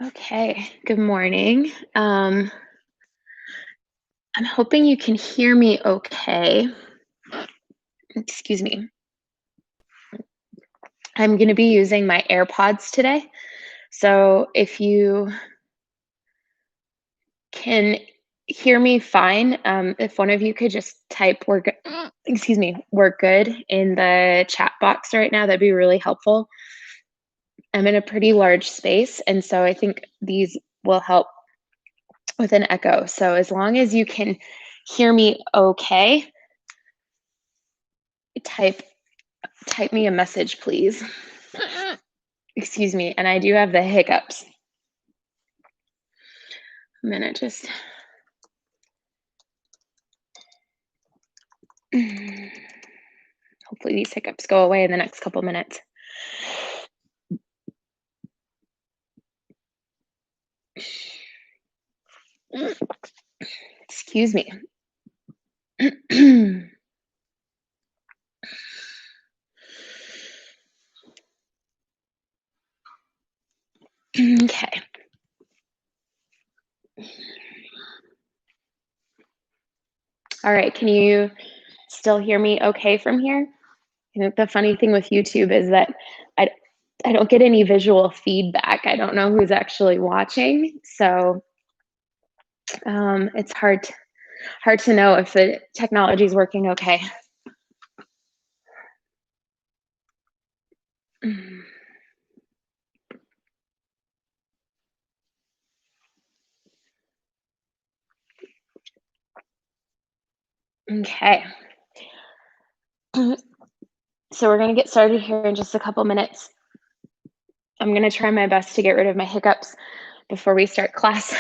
Okay, good morning. I'm hoping you can hear me okay. Excuse me. I'm going to be using my AirPods today. So if you can hear me fine, if one of you could just type excuse me, work good in the chat box right now, that'd be really helpful. I'm in a pretty large space, and so I think these will help with an echo. So as long as you can hear me okay, type type me a message, please. Excuse me, and I do have the hiccups. A minute, just. Hopefully these hiccups go away in the next couple minutes. Excuse me. Okay. All right, can you still hear me okay from here? I think the funny thing with YouTube is that I I don't get any visual feedback. I don't know who's actually watching, so it's hard to know if the technology is working okay. Okay. So we're going to get started here in just a couple minutes. I'm going to try my best to get rid of my hiccups before we start class.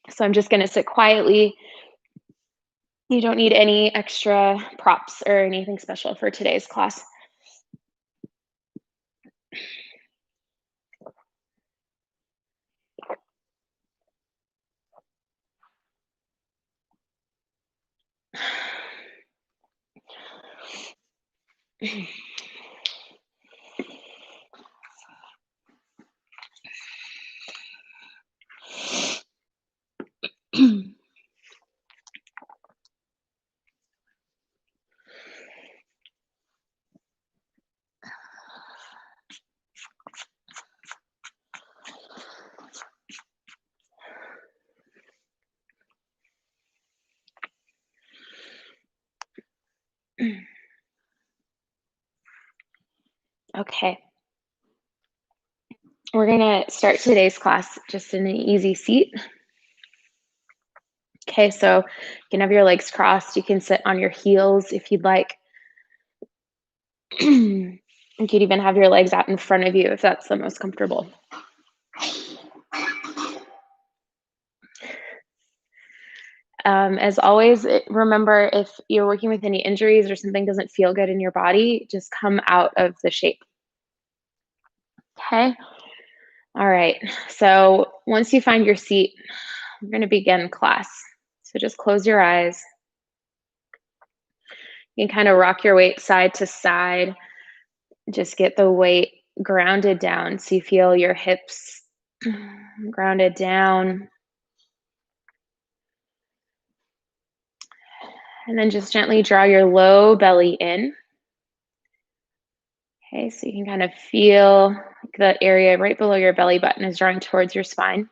So I'm just going to sit quietly. You don't need any extra props or anything special for today's class. Okay. We're going to start today's class just in an easy seat. Okay, so you can have your legs crossed. You can sit on your heels if you'd like. You could even have your legs out in front of you if that's the most comfortable. As always, remember if you're working with any injuries or something doesn't feel good in your body, just come out of the shape. Okay. All right. So once you find your seat, we're going to begin class. So just close your eyes. You can kind of rock your weight side to side. Just get the weight grounded down so you feel your hips grounded down. And then just gently draw your low belly in. Okay, so you can kind of feel the area right below your belly button is drawing towards your spine.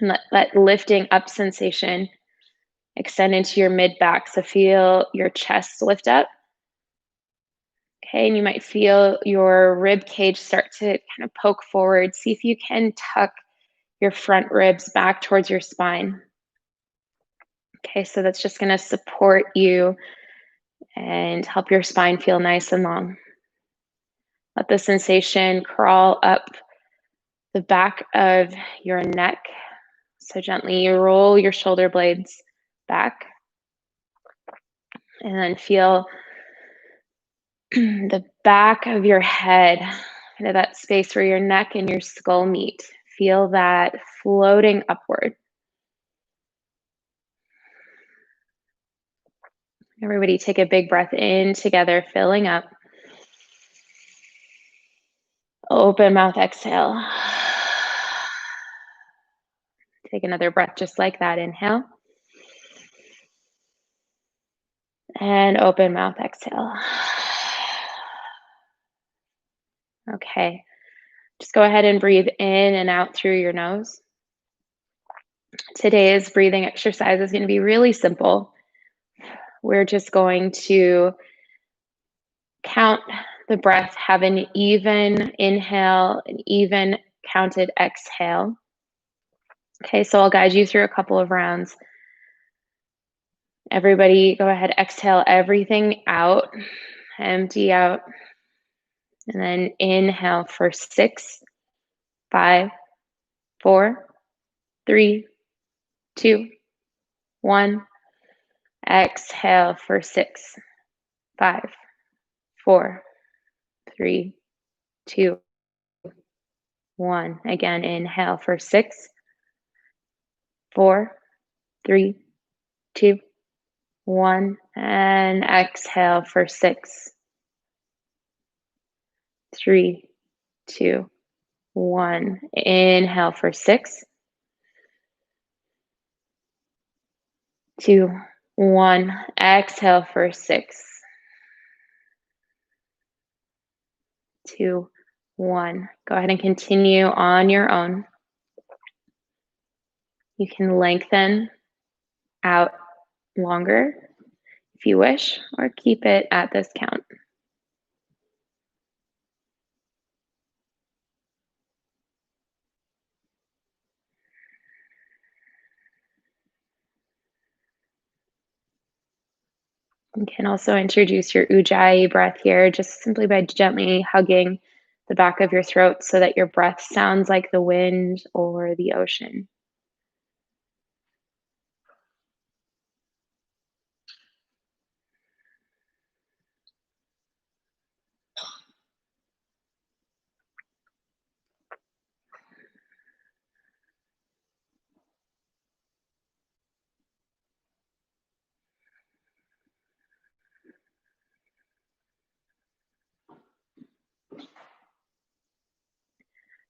And let that lifting up sensation extend into your mid back. So feel your chest lift up. Okay, and you might feel your rib cage start to kind of poke forward. See if you can tuck your front ribs back towards your spine. Okay, so that's just going to support you and help your spine feel nice and long. Let the sensation crawl up the back of your neck. So gently roll your shoulder blades back. And then feel the back of your head, kind of that space where your neck and your skull meet. Feel that floating upward. Everybody take a big breath in together, filling up. Open mouth, exhale. Take another breath just like that. Inhale. And open mouth, exhale. Okay. Just go ahead and breathe in and out through your nose. Today's breathing exercise is going to be really simple. We're just going to count the breath, have an even inhale, an even counted exhale. Okay, so I'll guide you through a couple of rounds. Everybody go ahead, exhale everything out, empty out, and then inhale for 6, 5, 4, 3, 2, 1. Exhale for 6, 5, 4, 3, 2, 1. Again, inhale for 6, 4, 3, 2, 1. And exhale for 6, 3, 2, 1. Inhale for 6, 2, 1. Exhale for 6, 2, 1. Go ahead and continue on your own. You can lengthen out longer if you wish, or keep it at this count. You can also introduce your ujjayi breath here, just simply by gently hugging the back of your throat so that your breath sounds like the wind or the ocean.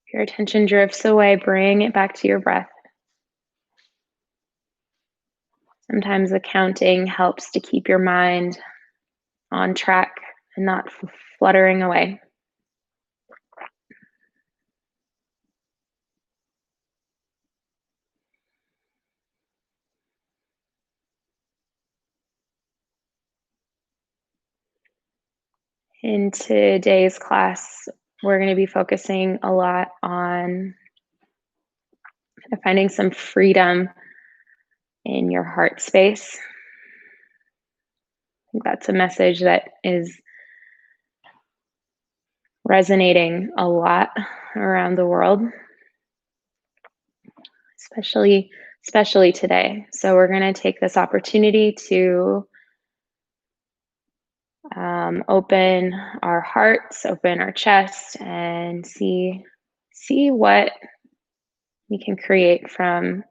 If your attention drifts away, bring it back to your breath. Sometimes the counting helps to keep your mind on track and not fluttering away. In today's class, we're going to be focusing a lot on finding some freedom in your heart space. I think that's a message that is resonating a lot around the world, especially today. So we're going to take this opportunity to open our hearts, open our chest, and see what we can create from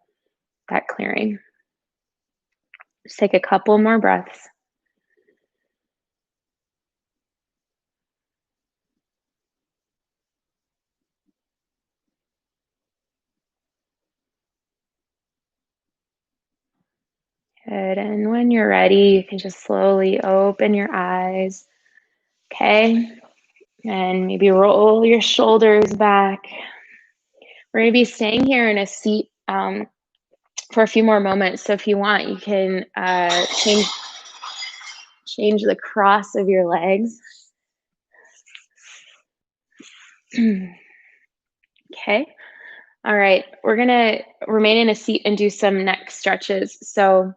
that clearing. Just take a couple more breaths. Good. And when you're ready, you can just slowly open your eyes. Okay. And maybe roll your shoulders back. We're going to be staying here in a seat for a few more moments. So if you want, you can change the cross of your legs. Okay. All right. We're going to remain in a seat and do some neck stretches. So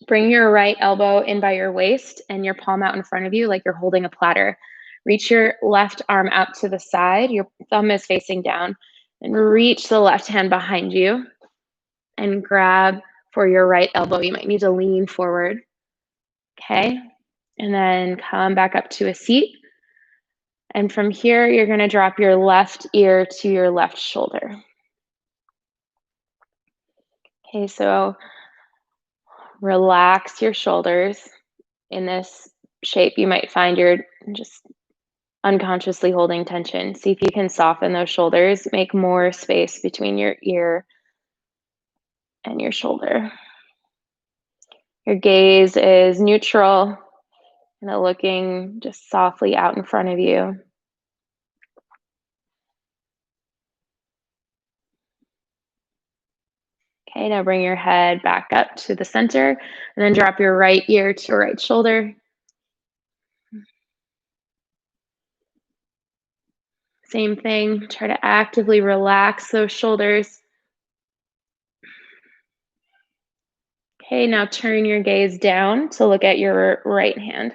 bring your right elbow in by your waist and your palm out in front of you like you're holding a platter. Reach your left arm out to the side. Your thumb is facing down. And reach the left hand behind you and grab for your right elbow. You might need to lean forward. Okay. And then come back up to a seat. And from here, you're going to drop your left ear to your left shoulder. Okay, so relax your shoulders. In this shape, you might find you're just unconsciously holding tension. See if you can soften those shoulders, make more space between your ear and your shoulder. Your gaze is neutral, and looking just softly out in front of you. Okay, now bring your head back up to the center and then drop your right ear to your right shoulder. Same thing, try to actively relax those shoulders. Okay, now turn your gaze down to look at your right hand.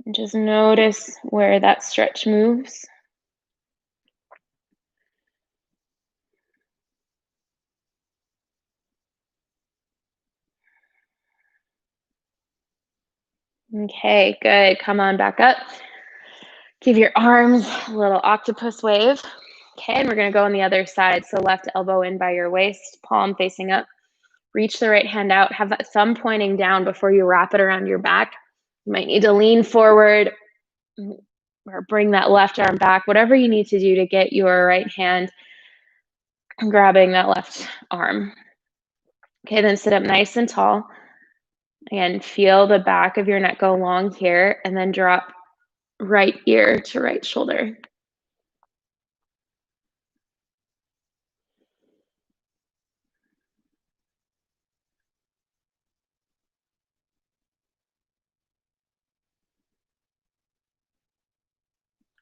And just notice where that stretch moves. Okay, good. Come on back up. Give your arms a little octopus wave. Okay, and we're gonna go on the other side. So left elbow in by your waist, palm facing up. Reach the right hand out, have that thumb pointing down before you wrap it around your back. You might need to lean forward or bring that left arm back, whatever you need to do to get your right hand grabbing that left arm. Okay, then sit up nice and tall. Again, feel the back of your neck go long here, and then drop right ear to right shoulder.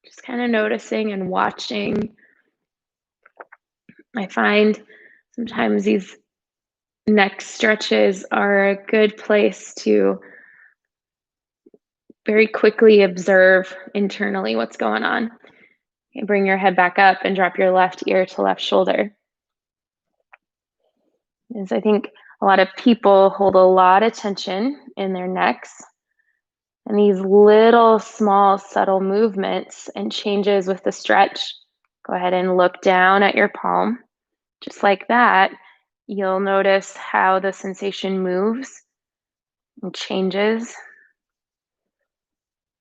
Just kind of noticing and watching. I find sometimes these neck stretches are a good place to very quickly observe internally what's going on. Okay, bring your head back up and drop your left ear to left shoulder. As I think a lot of people hold a lot of tension in their necks. And these little, small, subtle movements and changes with the stretch, go ahead and look down at your palm. Just like that, you'll notice how the sensation moves and changes.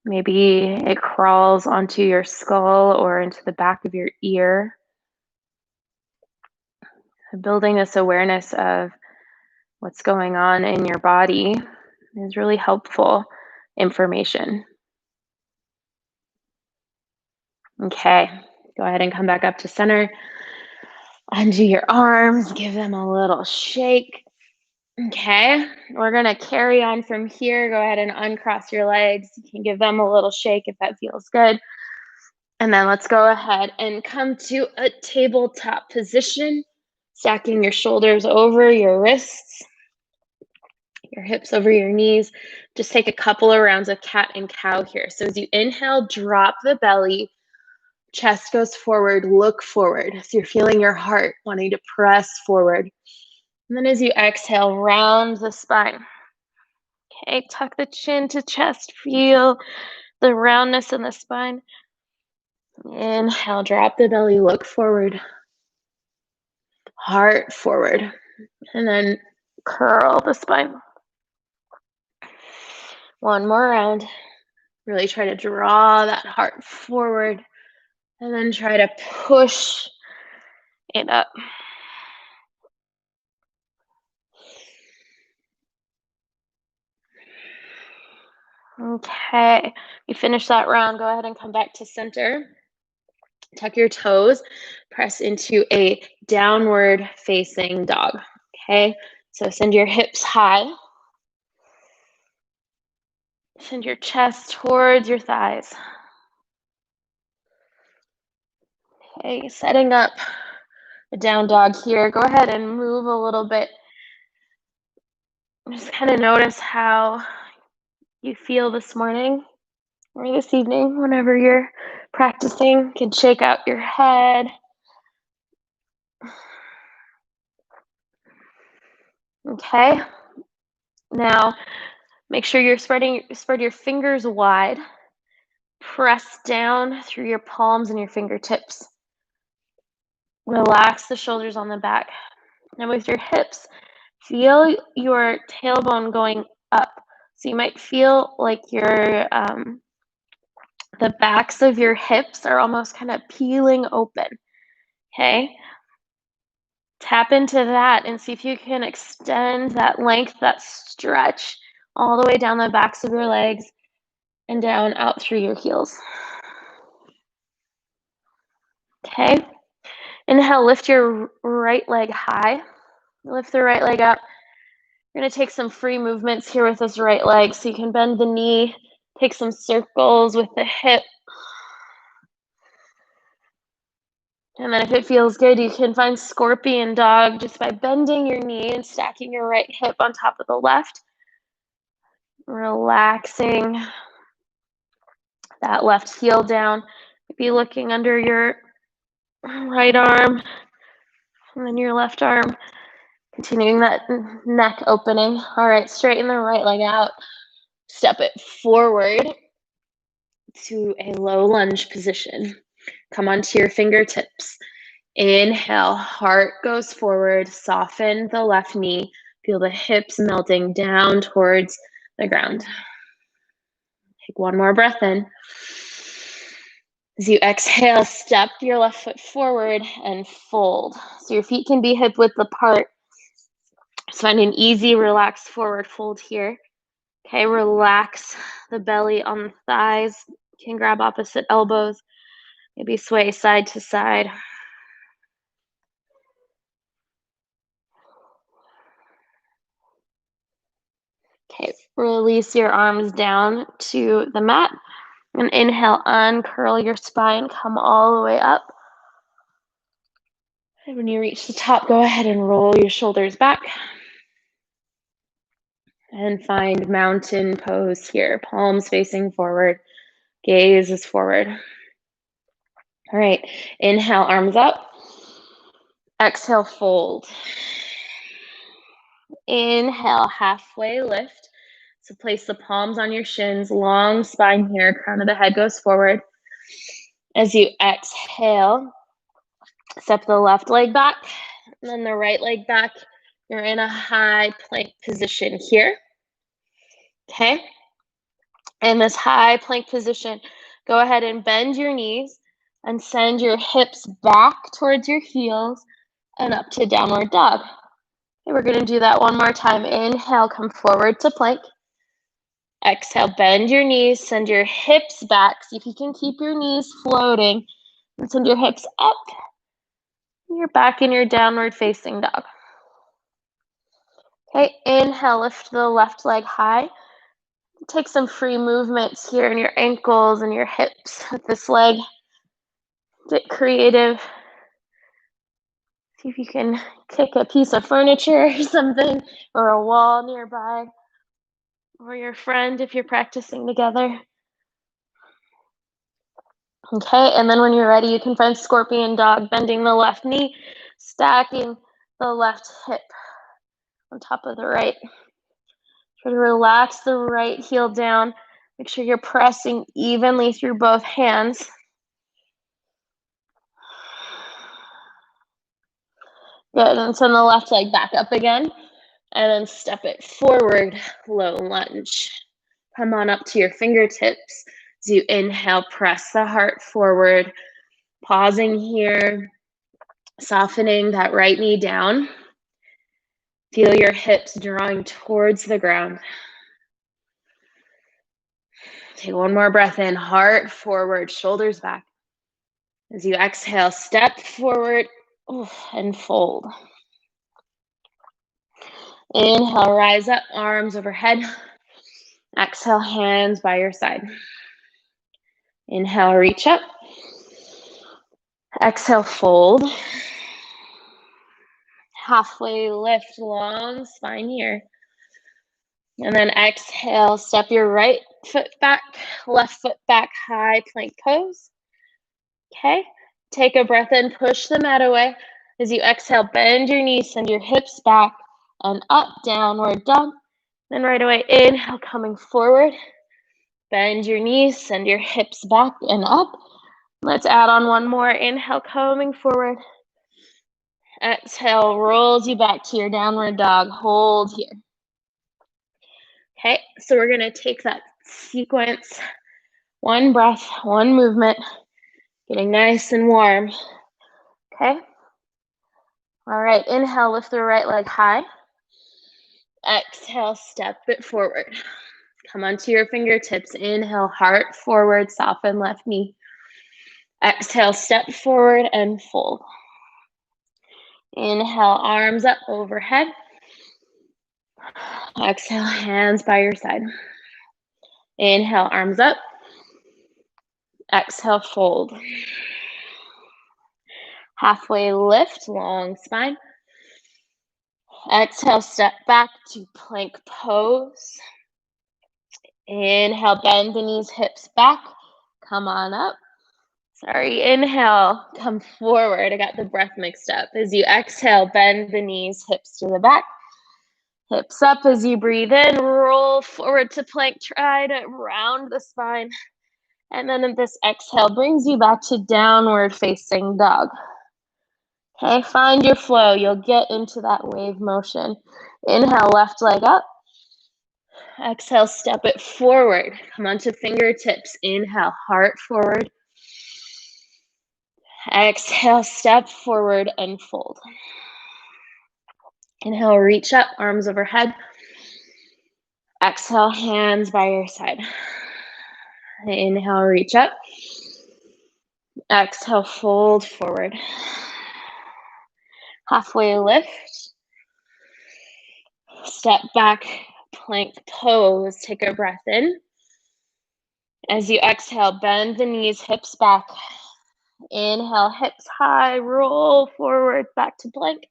Maybe it crawls onto your skull or into the back of your ear. Building this awareness of what's going on in your body is really helpful information. Okay, go ahead and come back up to center. Undo your arms, give them a little shake. Okay, we're gonna carry on from here. Go ahead and uncross your legs. You can give them a little shake if that feels good. And then let's go ahead and come to a tabletop position, stacking your shoulders over your wrists, your hips over your knees. Just take a couple of rounds of cat and cow here. So as you inhale, drop the belly, chest goes forward, look forward. So you're feeling your heart wanting to press forward. And then as you exhale, round the spine. Okay, tuck the chin to chest, feel the roundness in the spine. Inhale, drop the belly, look forward, heart forward, and then curl the spine. One more round. Really try to draw that heart forward, and then try to push it up. Okay, you finish that round, go ahead and come back to center. Tuck your toes, press into a downward facing dog. Okay, so send your hips high. Send your chest towards your thighs. Okay, setting up a down dog here. Go ahead and move a little bit. Just kind of notice how you feel this morning or this evening, whenever you're practicing. You can shake out your head. Okay. Now, make sure you're spread your fingers wide. Press down through your palms and your fingertips. Relax the shoulders on the back. Now with your hips, feel your tailbone going up. So you might feel like your The backs of your hips are almost kind of peeling open, okay? Tap into that and see if you can extend that length, that stretch, all the way down the backs of your legs and down out through your heels. Okay. Inhale, lift your right leg high. Lift the right leg up. You're going to take some free movements here with this right leg. So you can bend the knee, take some circles with the hip. And then if it feels good, you can find scorpion dog just by bending your knee and stacking your right hip on top of the left. Relaxing that left heel down. Be looking under your right arm and then your left arm. Continuing that neck opening. All right, straighten the right leg out. Step it forward to a low lunge position. Come onto your fingertips. Inhale, heart goes forward. Soften the left knee. Feel the hips melting down towards the ground. Take one more breath in. As you exhale, step your left foot forward and fold. So your feet can be hip width apart. So find an easy, relaxed forward fold here. Okay, relax the belly on the thighs. You can grab opposite elbows. Maybe sway side to side. Okay, release your arms down to the mat. And inhale, uncurl your spine, come all the way up. And when you reach the top, go ahead and roll your shoulders back. And find mountain pose here. Palms facing forward, gaze is forward. All right, inhale, arms up. Exhale, fold. Inhale, halfway lift. So place the palms on your shins, long spine here, crown of the head goes forward. As you exhale, step the left leg back, and then the right leg back. You're in a high plank position here. Okay. In this high plank position, go ahead and bend your knees and send your hips back towards your heels and up to downward dog. Okay, we're going to do that one more time. Inhale, come forward to plank. Exhale, bend your knees, send your hips back. See if you can keep your knees floating and send your hips up. You're back in your downward facing dog. Okay, inhale, lift the left leg high. Take some free movements here in your ankles and your hips with this leg. Get creative. See if you can kick a piece of furniture or something, or a wall nearby, or your friend if you're practicing together. Okay, and then when you're ready, you can find scorpion dog, bending the left knee, stacking the left hip on top of the right. Try to relax the right heel down. Make sure you're pressing evenly through both hands. Good, and send the left leg back up again, and then step it forward, low lunge. Come on up to your fingertips. As you inhale, press the heart forward, pausing here, softening that right knee down. Feel your hips drawing towards the ground. Take one more breath in, heart forward, shoulders back. As you exhale, step forward and fold. Inhale, rise up, arms overhead. Exhale, hands by your side. Inhale, reach up. Exhale, fold. Halfway lift, long spine here. And then exhale, step your right foot back, left foot back, high plank pose. Okay, take a breath in, push the mat away. As you exhale, bend your knees, send your hips back and up, downward dog. Then right away, inhale, coming forward. Bend your knees, send your hips back and up. Let's add on one more. Inhale, coming forward. Exhale, rolls you back to your downward dog. Hold here. Okay, so we're going to take that sequence One breath, one movement, getting nice and warm. Okay? All right, inhale, lift the right leg high. Exhale, step it forward. Come onto your fingertips. Inhale, heart forward, soften left knee. Exhale, step forward and fold. Inhale, arms up overhead. Exhale, hands by your side. Inhale, arms up. Exhale, fold. Halfway lift, long spine. Exhale, step back to plank pose. Inhale, bend the knees, hips back. Come on up. Sorry, inhale, come forward. I got the breath mixed up. As you exhale, bend the knees, hips to the back. Hips up as you breathe in, roll forward to plank. Try to round the spine. And then this exhale brings you back to downward facing dog. Okay, find your flow. You'll get into that wave motion. Inhale, left leg up. Exhale, step it forward. Come onto fingertips. Inhale, heart forward. Exhale, step forward and fold. Inhale, reach up, arms overhead. Exhale, hands by your side. Inhale, reach up. Exhale, fold forward. Halfway lift. Step back, plank pose. Take a breath in. As you exhale, bend the knees, hips back. Inhale, hips high, roll forward, back to plank.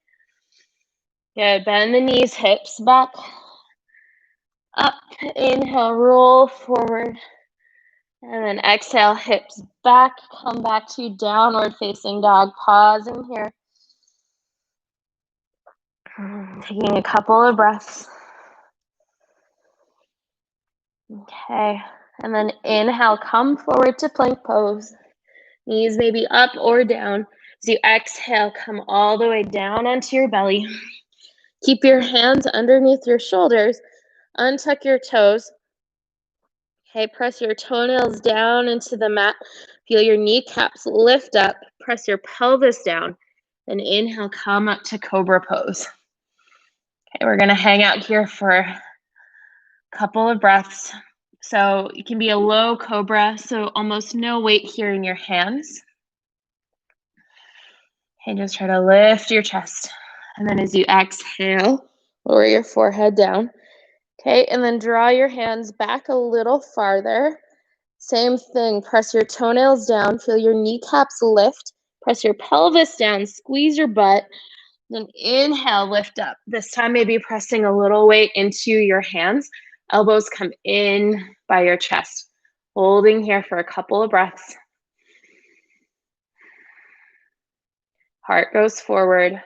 Good, bend the knees, hips back. Up, inhale, roll forward. And then exhale, hips back, come back to downward facing dog. Pausing here. Taking a couple of breaths. Okay, and then inhale, come forward to plank pose. Knees may be up or down. As you exhale, come all the way down onto your belly. Keep your hands underneath your shoulders. Untuck your toes. Okay, press your toenails down into the mat. Feel your kneecaps lift up. Press your pelvis down. Then inhale, come up to cobra pose. Okay, we're gonna hang out here for a couple of breaths. So it can be a low cobra, so almost no weight here in your hands. Okay, just try to lift your chest. And then as you exhale, lower your forehead down. Okay, and then draw your hands back a little farther. Same thing, press your toenails down, feel your kneecaps lift, press your pelvis down, squeeze your butt, then inhale, lift up. This time maybe pressing a little weight into your hands. Elbows come in by your chest. Holding here for a couple of breaths. Heart goes forward,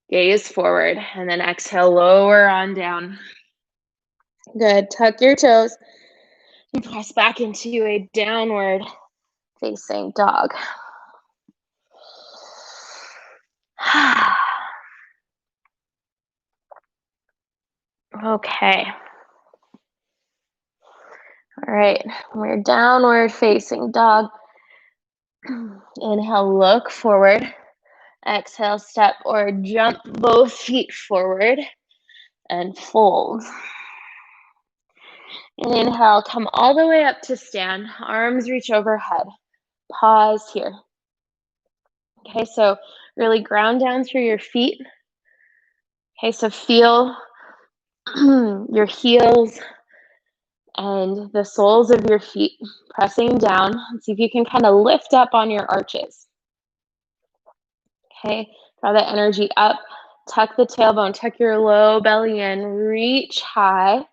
gaze forward, and then exhale, lower on down. Good, tuck your toes and press back into a downward facing dog. Okay. All right, we're downward facing dog. Inhale, look forward. Exhale, step or jump both feet forward and fold. Inhale, come all the way up to stand. Arms reach overhead. Pause here. Okay, so really ground down through your feet. Okay, so feel your heels and the soles of your feet pressing down. See if you can kind of lift up on your arches. Okay, draw that energy up. Tuck the tailbone, tuck your low belly in, reach high.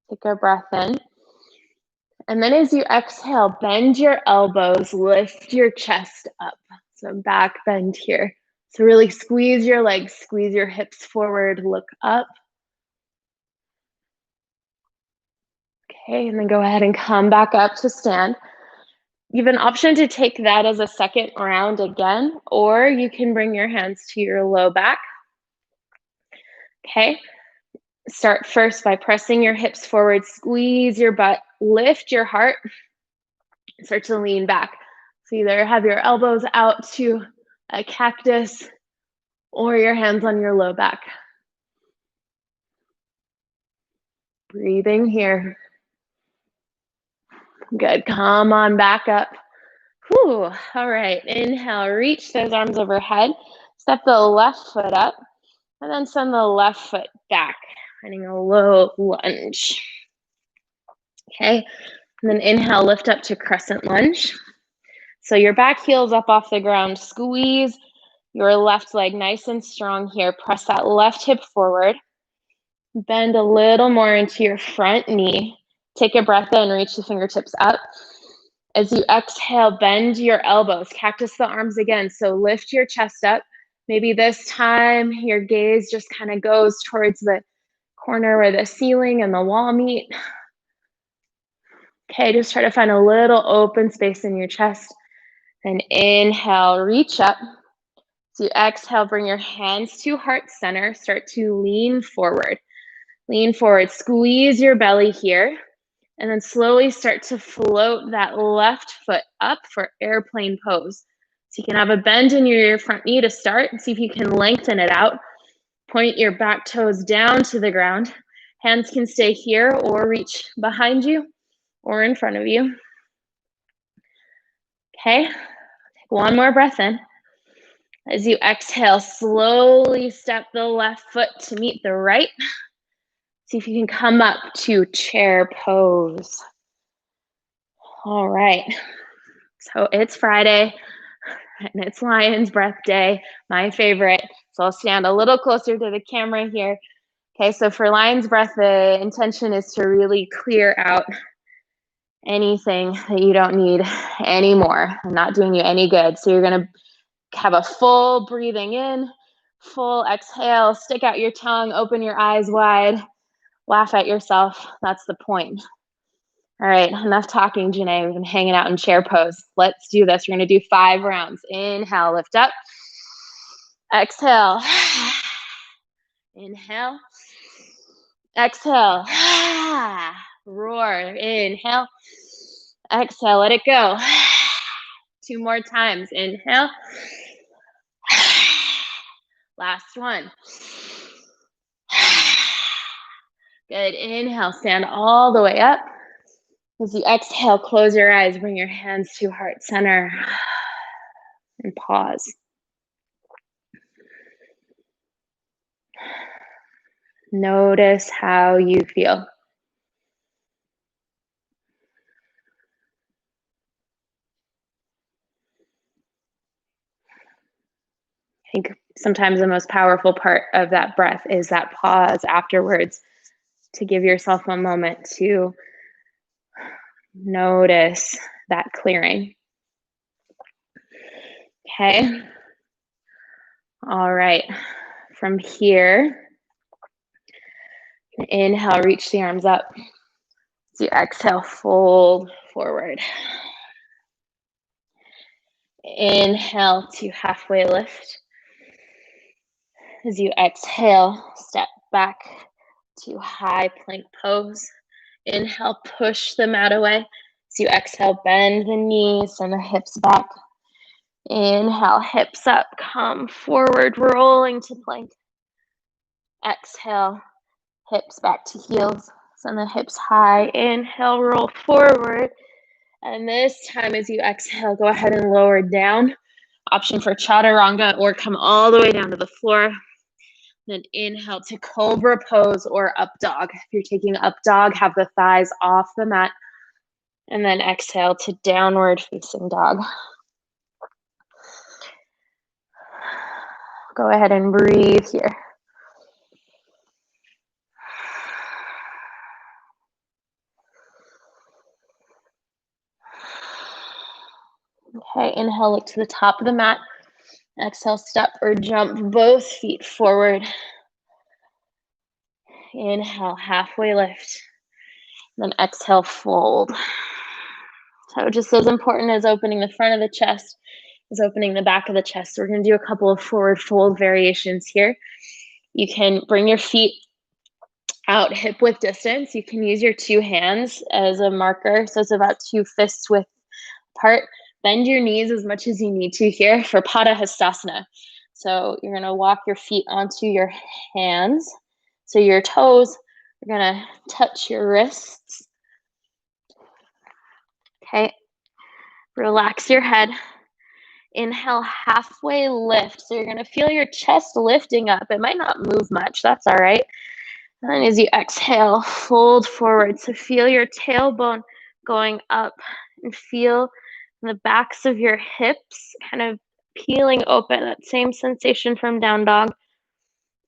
Take a breath in. And then as you exhale, bend your elbows, lift your chest up. So back bend here. So really squeeze your legs, squeeze your hips forward, look up. Okay, and then go ahead and come back up to stand. You have an option to take that as a second round again, or you can bring your hands to your low back. Okay, start first by pressing your hips forward, squeeze your butt, lift your heart. Start to lean back. So either have your elbows out to a cactus or your hands on your low back. Breathing here. Good. Come on back up. Whew. All right. Inhale, reach those arms overhead. Step the left foot up and then send the left foot back, finding a low lunge. Okay. And then inhale, lift up to crescent lunge. So your back heel's up off the ground. Squeeze your left leg nice and strong here. Press that left hip forward. Bend a little more into your front knee. Take a breath in, reach the fingertips up. As you exhale, bend your elbows. Cactus the arms again. So lift your chest up. Maybe this time your gaze just kind of goes towards the corner where the ceiling and the wall meet. Okay, just try to find a little open space in your chest. Then inhale, reach up. So you exhale, bring your hands to heart center. Start to lean forward. Lean forward, squeeze your belly here. And then slowly start to float that left foot up for airplane pose. So you can have a bend in your front knee to start and see if you can lengthen it out. Point your back toes down to the ground. Hands can stay here or reach behind you or in front of you. Okay, take one more breath in. As you exhale, slowly step the left foot to meet the right. See if you can come up to chair pose. All right, so it's Friday and it's Lion's Breath Day, my favorite. So I'll stand a little closer to the camera here. Okay, so for Lion's Breath, the intention is to really clear out anything that you don't need anymore. I'm not doing you any good. So you're gonna have a full breathing in, full exhale, stick out your tongue, open your eyes wide, laugh at yourself. That's the point. All right, enough talking, Janae. We've been hanging out in chair pose. Let's do this. We're gonna do 5 rounds. Inhale, lift up. Exhale. Inhale. Exhale. Roar. Inhale. Exhale, let it go. 2 more times. Inhale. Last one. Good. Inhale, stand all the way up. As you exhale, close your eyes, bring your hands to heart center, and pause. Notice how you feel. I think sometimes the most powerful part of that breath is that pause afterwards, to give yourself a moment to notice that clearing. Okay. All right. From here, inhale, reach the arms up. As you exhale, fold forward. Inhale to halfway lift. As you exhale, step back to high plank pose. Inhale, push the mat away. As you exhale, bend the knees and the hips back. Inhale, hips up, come forward, rolling to plank. Exhale, hips back to heels. Send the hips high. Inhale, roll forward. And this time, as you exhale, go ahead and lower down. Option for chaturanga, or come all the way down to the floor. Then inhale to cobra pose or up dog. If you're taking up dog, have the thighs off the mat. And then exhale to downward facing dog. Go ahead and breathe here. Okay, inhale, look to the top of the mat. Exhale, step or jump both feet forward. Inhale, halfway lift. Then exhale, fold. So just as important as opening the front of the chest is opening the back of the chest. So we're going to do a couple of forward fold variations here. You can bring your feet out hip width distance. You can use your 2 hands as a marker. So it's about 2 fists width apart. Bend your knees as much as you need to here for Padahastasana. So you're going to walk your feet onto your hands. So your toes are going to touch your wrists. Okay. Relax your head. Inhale, halfway lift. So you're going to feel your chest lifting up. It might not move much. That's all right. And then as you exhale, fold forward. So feel your tailbone going up and feel the backs of your hips kind of peeling open. That same sensation from down dog.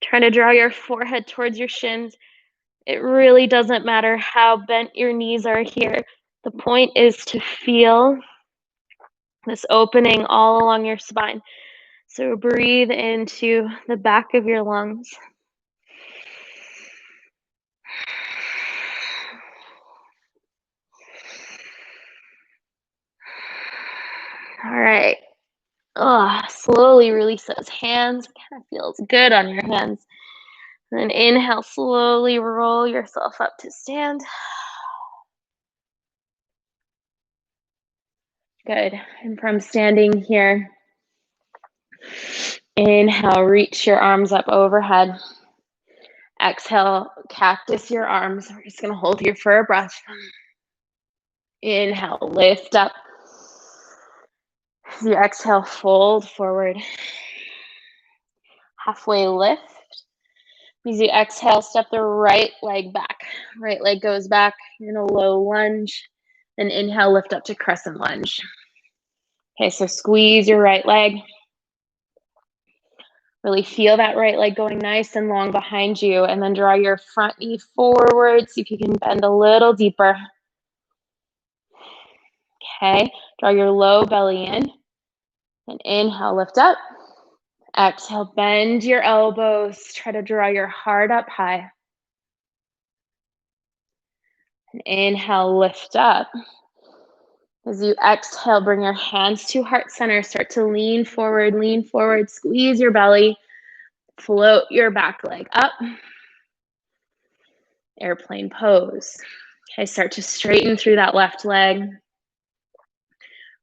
Try to draw your forehead towards your shins. It really doesn't matter how bent your knees are here. The point is to feel this opening all along your spine. So breathe into the back of your lungs. All right. Slowly release those hands. Kind of feels good on your hands. And then inhale, slowly roll yourself up to stand. Good. And from standing here, inhale, reach your arms up overhead. Exhale, cactus your arms. We're just going to hold here for a breath. Inhale, lift up. As you exhale, fold forward. Halfway lift. As you exhale, step the right leg back. Right leg goes back. You're in a low lunge. Then inhale, lift up to crescent lunge. Okay, so squeeze your right leg. Really feel that right leg going nice and long behind you. And then draw your front knee forward. See if you can bend a little deeper. Okay, draw your low belly in. And inhale, lift up. Exhale, bend your elbows. Try to draw your heart up high. And inhale, lift up. As you exhale, bring your hands to heart center. Start to lean forward, squeeze your belly. Float your back leg up. Airplane pose. Okay, start to straighten through that left leg.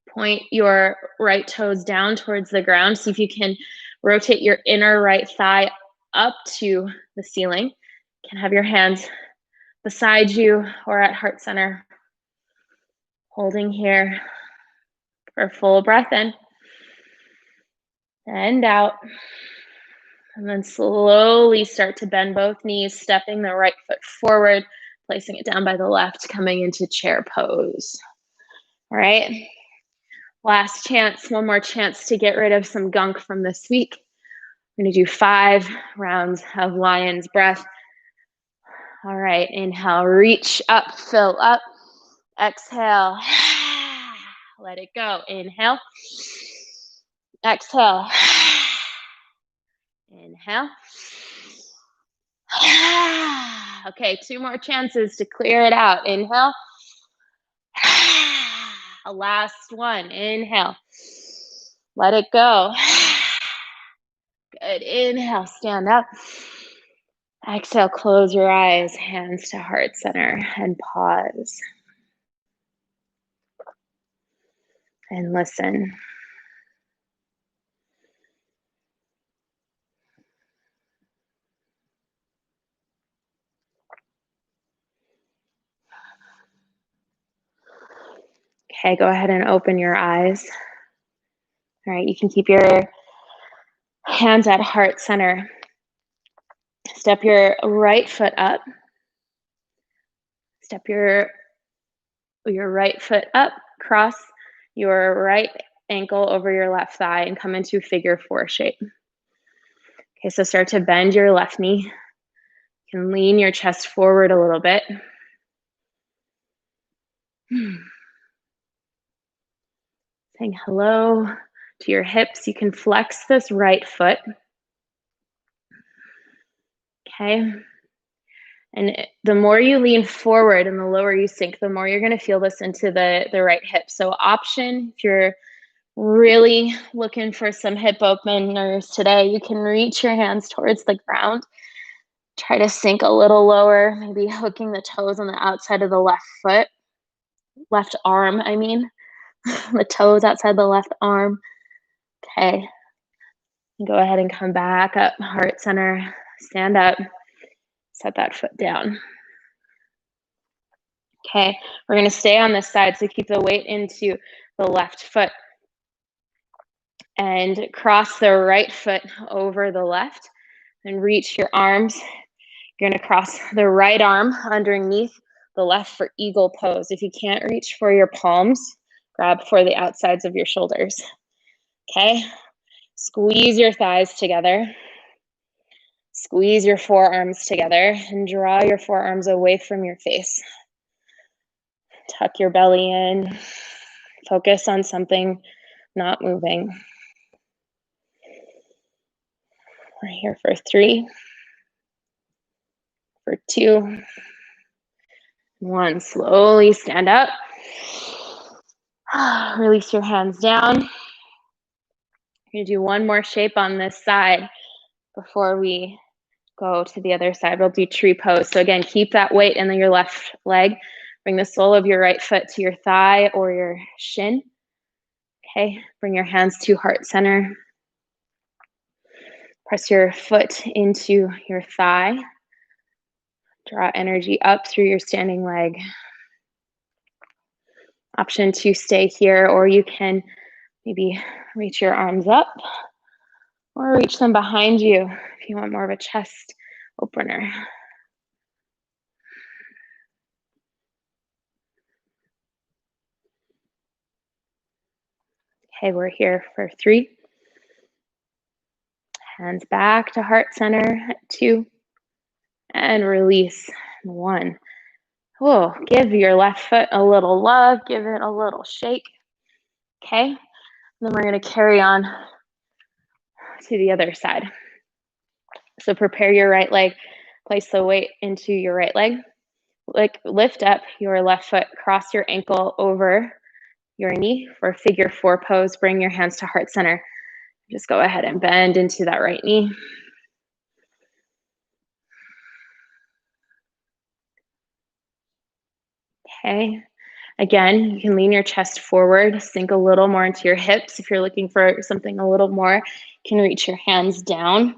Point your right toes down towards the ground. See if you can rotate your inner right thigh up to the ceiling. You can have your hands beside you or at heart center. Holding here for a full breath in and out. And then slowly start to bend both knees, stepping the right foot forward, placing it down by the left, coming into chair pose. All right. Last chance, one more chance to get rid of some gunk from this week. I'm going to do 5 rounds of lion's breath. All right. Inhale, reach up, fill up. Exhale. Let it go. Inhale. Exhale. Inhale. Okay, 2 more chances to clear it out. Inhale. Last one. Inhale. Let it go. Good. Inhale. Stand up. Exhale. Close your eyes. Hands to heart center and pause. And listen. Okay, go ahead and open your eyes. All right, you can keep your hands at heart center. Step your right foot up. Step your right foot up. Cross your right ankle over your left thigh and come into figure 4 shape. Okay, so start to bend your left knee. You can lean your chest forward a little bit. Saying hello to your hips. You can flex this right foot. Okay. And the more you lean forward and the lower you sink, the more you're going to feel this into the right hip. So option, if you're really looking for some hip openers today, you can reach your hands towards the ground. Try to sink a little lower, maybe hooking the toes on the outside of the left foot, left arm, I mean. The toes outside the left arm. Okay. Go ahead and come back up, heart center. Stand up. Set that foot down. Okay. We're going to stay on this side, so keep the weight into the left foot. And cross the right foot over the left and reach your arms. You're going to cross the right arm underneath the left for eagle pose. If you can't reach for your palms, grab for the outsides of your shoulders. Okay? Squeeze your thighs together. Squeeze your forearms together and draw your forearms away from your face. Tuck your belly in. Focus on something not moving. We're here for 3, for 2, 1. Slowly stand up. Release your hands down. We're going to do one more shape on this side before we go to the other side. We'll do tree pose. So again, keep that weight in your left leg. Bring the sole of your right foot to your thigh or your shin. Okay, bring your hands to heart center. Press your foot into your thigh. Draw energy up through your standing leg. Option to stay here, or you can maybe reach your arms up or reach them behind you if you want more of a chest opener. Okay, we're here for 3. Hands back to heart center at 2. And release 1. Whoa, give your left foot a little love. Give it a little shake. Okay, and then we're going to carry on to the other side. So prepare your right leg. Place the weight into your right leg. Lift up your left foot. Cross your ankle over your knee for figure 4 pose. Bring your hands to heart center. Just go ahead and bend into that right knee. Okay. Again, you can lean your chest forward, sink a little more into your hips. If you're looking for something a little more, you can reach your hands down,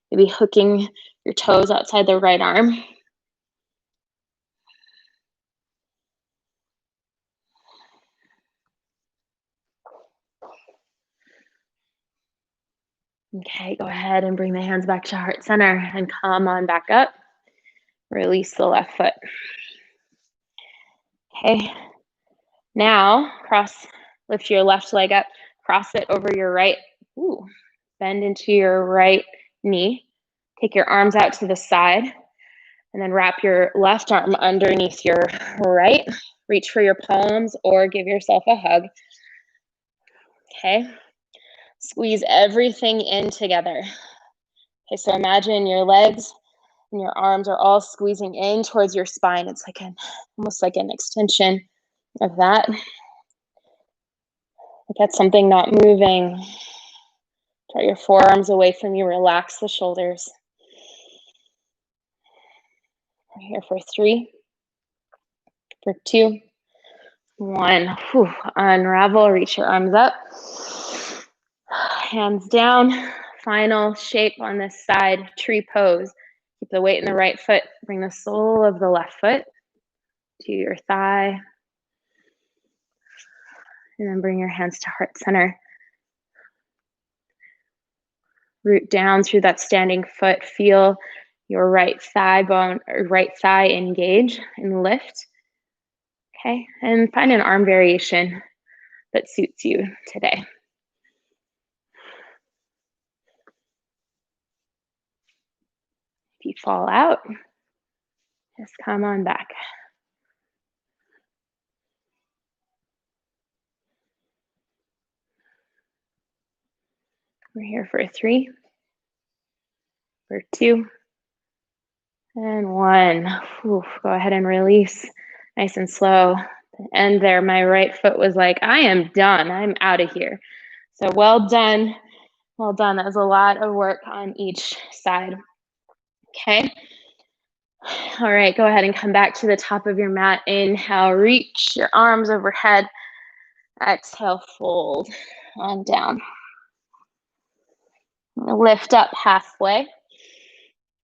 maybe hooking your toes outside the right arm. Okay, go ahead and bring the hands back to heart center and come on back up. Release the left foot. Okay, now lift your left leg up, cross it over your right. Ooh, bend into your right knee. Take your arms out to the side and then wrap your left arm underneath your right. Reach for your palms or give yourself a hug. Okay, squeeze everything in together. Okay, so imagine your legs and your arms are all squeezing in towards your spine. It's like almost like an extension of that. Look at something not moving. Draw your forearms away from you. Relax the shoulders. We're here for 3, for 2, 1. Whew. Unravel, reach your arms up. Hands down. Final shape on this side, tree pose. Keep the weight in the right foot. Bring the sole of the left foot to your thigh. And then bring your hands to heart center. Root down through that standing foot. Feel your right thigh bone or right thigh engage and lift. Okay, and find an arm variation that suits you today. If you fall out, just come on back. We're here for 3, for 2, and 1. Ooh, go ahead and release nice and slow. And there, my right foot was like, I am done. I'm out of here. So well done. Well done. That was a lot of work on each side. Okay. All right, go ahead and come back to the top of your mat. Inhale, reach your arms overhead. Exhale, fold on down. Lift up halfway.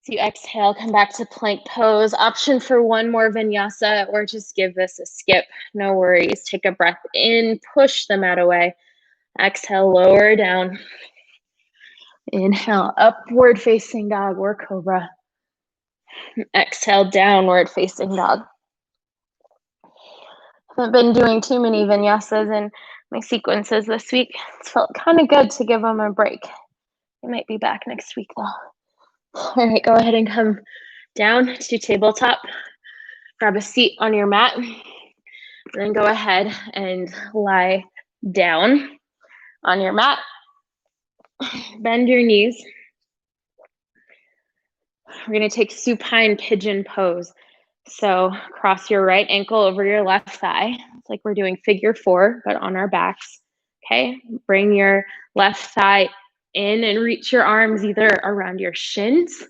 So you exhale, come back to plank pose. Option for one more vinyasa, or just give this a skip. No worries. Take a breath in, push the mat away. Exhale, lower down. Inhale, upward facing dog or cobra. Exhale, downward facing dog. I've been doing too many vinyasas in my sequences this week. It's felt kind of good to give them a break. I might be back next week though. All right, go ahead and come down to tabletop. Grab a seat on your mat. And then go ahead and lie down on your mat. Bend your knees. We're going to take supine pigeon pose. So cross your right ankle over your left thigh. It's like we're doing figure 4, but on our backs. Okay, bring your left thigh in and reach your arms either around your shins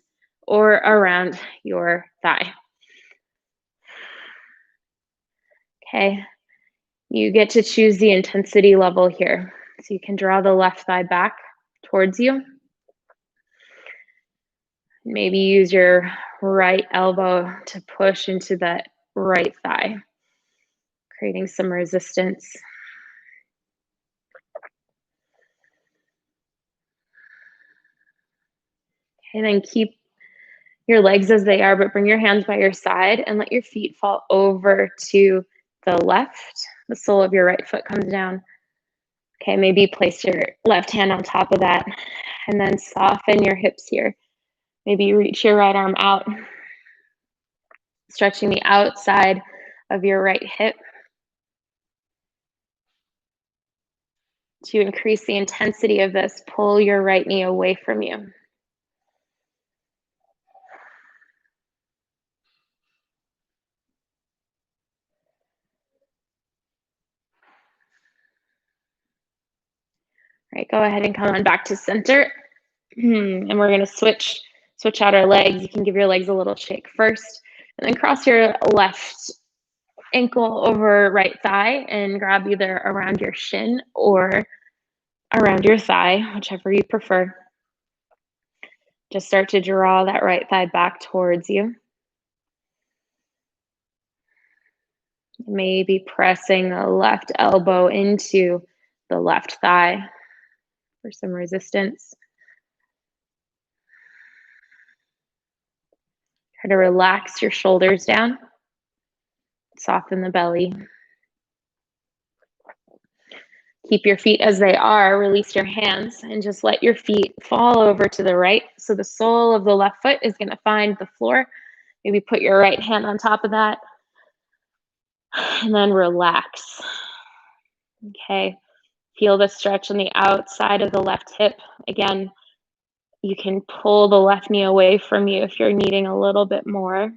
or around your thigh. Okay, you get to choose the intensity level here. So you can draw the left thigh back towards you. Maybe use your right elbow to push into that right thigh, creating some resistance. And then keep your legs as they are, but bring your hands by your side and let your feet fall over to the left. The sole of your right foot comes down. Okay, maybe place your left hand on top of that and then soften your hips here. Maybe reach your right arm out, stretching the outside of your right hip to increase the intensity of this. Pull your right knee away from you. All right, go ahead and come on back to center. And we're gonna switch out our legs. You can give your legs a little shake first, and then cross your left ankle over right thigh and grab either around your shin or around your thigh, whichever you prefer. Just start to draw that right thigh back towards you. Maybe pressing the left elbow into the left thigh for some resistance. Try to relax your shoulders down, soften the belly. Keep your feet as they are, release your hands, and just let your feet fall over to the right. So the sole of the left foot is gonna find the floor. Maybe put your right hand on top of that, and then relax. Okay, feel the stretch on the outside of the left hip. Again, you can pull the left knee away from you if you're needing a little bit more.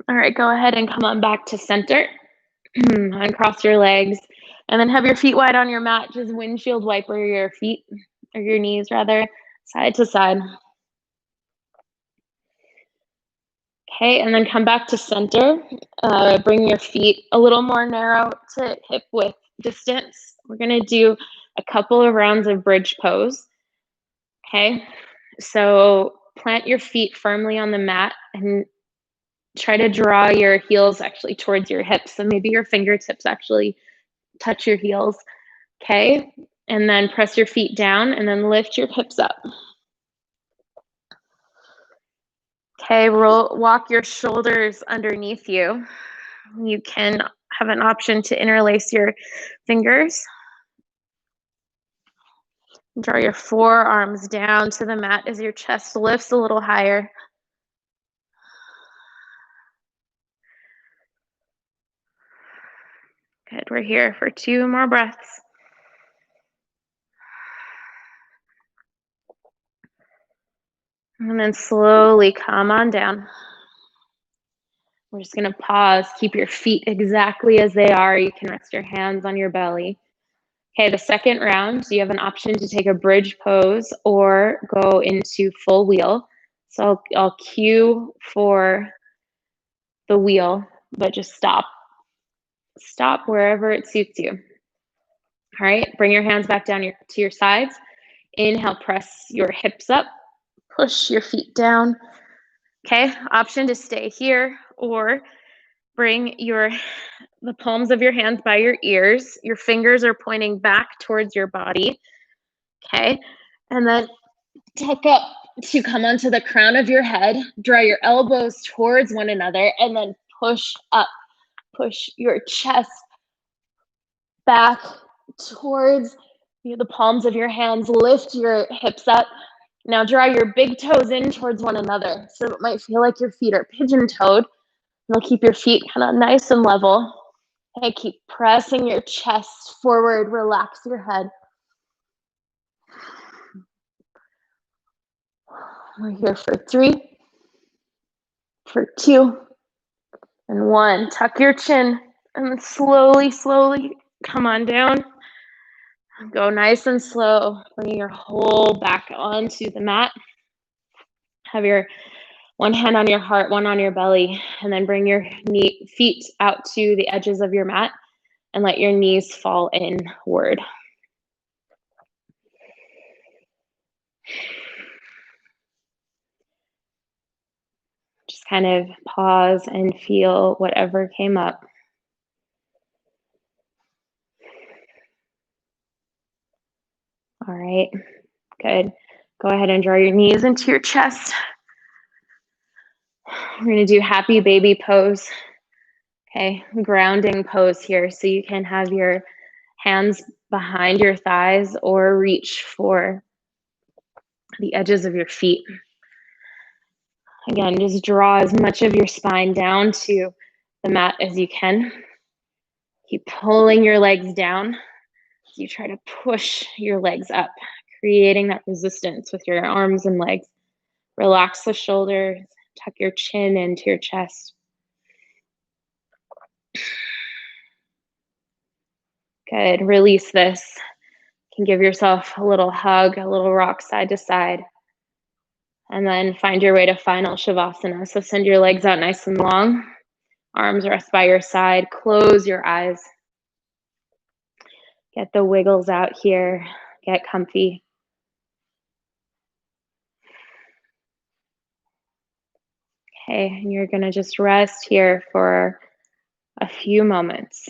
All right, go ahead and come on back to center. Uncross your legs, and then have your feet wide on your mat. Just windshield wiper your feet, or your knees rather, side to side. Okay, and then come back to center. Bring your feet a little more narrow to hip width distance. We're gonna do a couple of rounds of bridge pose. Okay, so plant your feet firmly on the mat and try to draw your heels actually towards your hips. So maybe your fingertips actually touch your heels. Okay, and then press your feet down and then lift your hips up. Okay, walk your shoulders underneath you. You can have an option to interlace your fingers. Draw your forearms down to the mat as your chest lifts a little higher. Good, we're here for 2 more breaths. And then slowly come on down. We're just gonna pause, keep your feet exactly as they are. You can rest your hands on your belly. Okay, the second round, you have an option to take a bridge pose or go into full wheel. So I'll cue for the wheel, but just stop. Stop wherever it suits you. All right, bring your hands back down to your sides. Inhale, press your hips up, push your feet down. Okay, option to stay here or bring the palms of your hands by your ears. Your fingers are pointing back towards your body. Okay, and then tuck up to come onto the crown of your head. Draw your elbows towards one another and then push up. Push your chest back towards the palms of your hands. Lift your hips up. Now draw your big toes in towards one another. So it might feel like your feet are pigeon-toed. You'll keep your feet kind of nice and level. Okay, keep pressing your chest forward. Relax your head. We're here for 3, for 2, and 1. Tuck your chin and slowly, slowly come on down. Go nice and slow. Bring your whole back onto the mat. Have your one hand on your heart, one on your belly, and then bring your feet out to the edges of your mat and let your knees fall inward. Just kind of pause and feel whatever came up. All right, good. Go ahead and draw your knees into your chest. We're gonna do happy baby pose. Okay, grounding pose here. So you can have your hands behind your thighs or reach for the edges of your feet. Again, just draw as much of your spine down to the mat as you can. Keep pulling your legs down as you try to push your legs up, creating that resistance with your arms and legs. Relax the shoulders, tuck your chin into your chest. Good, release this. You can give yourself a little hug, a little rock side to side. And then find your way to final Shavasana. So send your legs out nice and long. Arms rest by your side. Close your eyes. Get the wiggles out here. Get comfy. Okay, and you're gonna just rest here for a few moments.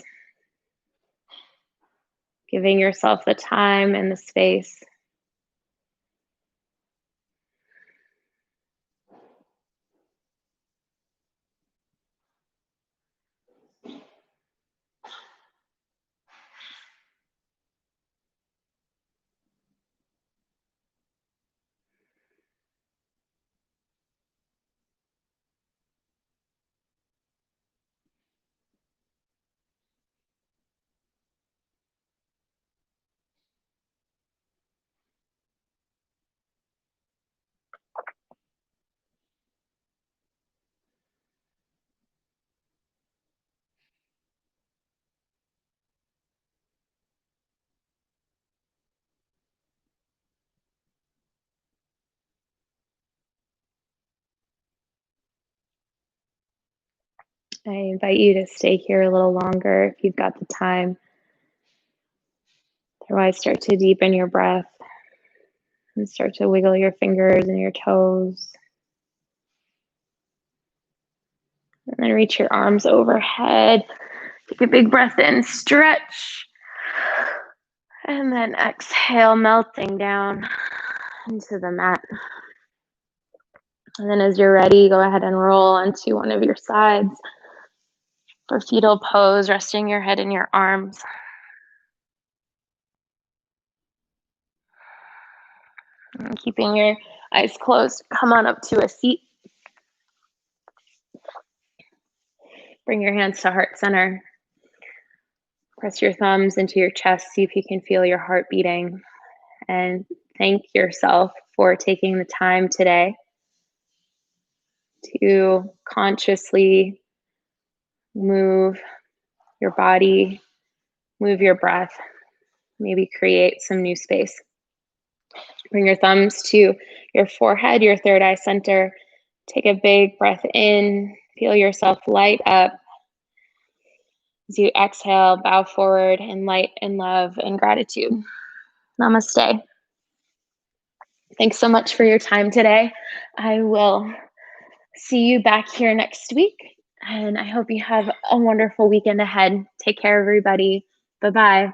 Giving yourself the time and the space. I invite you to stay here a little longer if you've got the time. Otherwise, start to deepen your breath and start to wiggle your fingers and your toes. And then reach your arms overhead. Take a big breath in, stretch. And then exhale, melting down into the mat. And then as you're ready, go ahead and roll onto one of your sides for fetal pose, resting your head in your arms. And keeping your eyes closed, come on up to a seat. Bring your hands to heart center. Press your thumbs into your chest, see if you can feel your heart beating. And thank yourself for taking the time today to consciously Move your body, move your breath, maybe create some new space. Bring your thumbs to your forehead, your third eye center. Take a big breath in, feel yourself light up. As you exhale, bow forward in light and love and gratitude. Namaste. Thanks so much for your time today. I will see you back here next week, and I hope you have a wonderful weekend ahead. Take care, everybody. Bye-bye.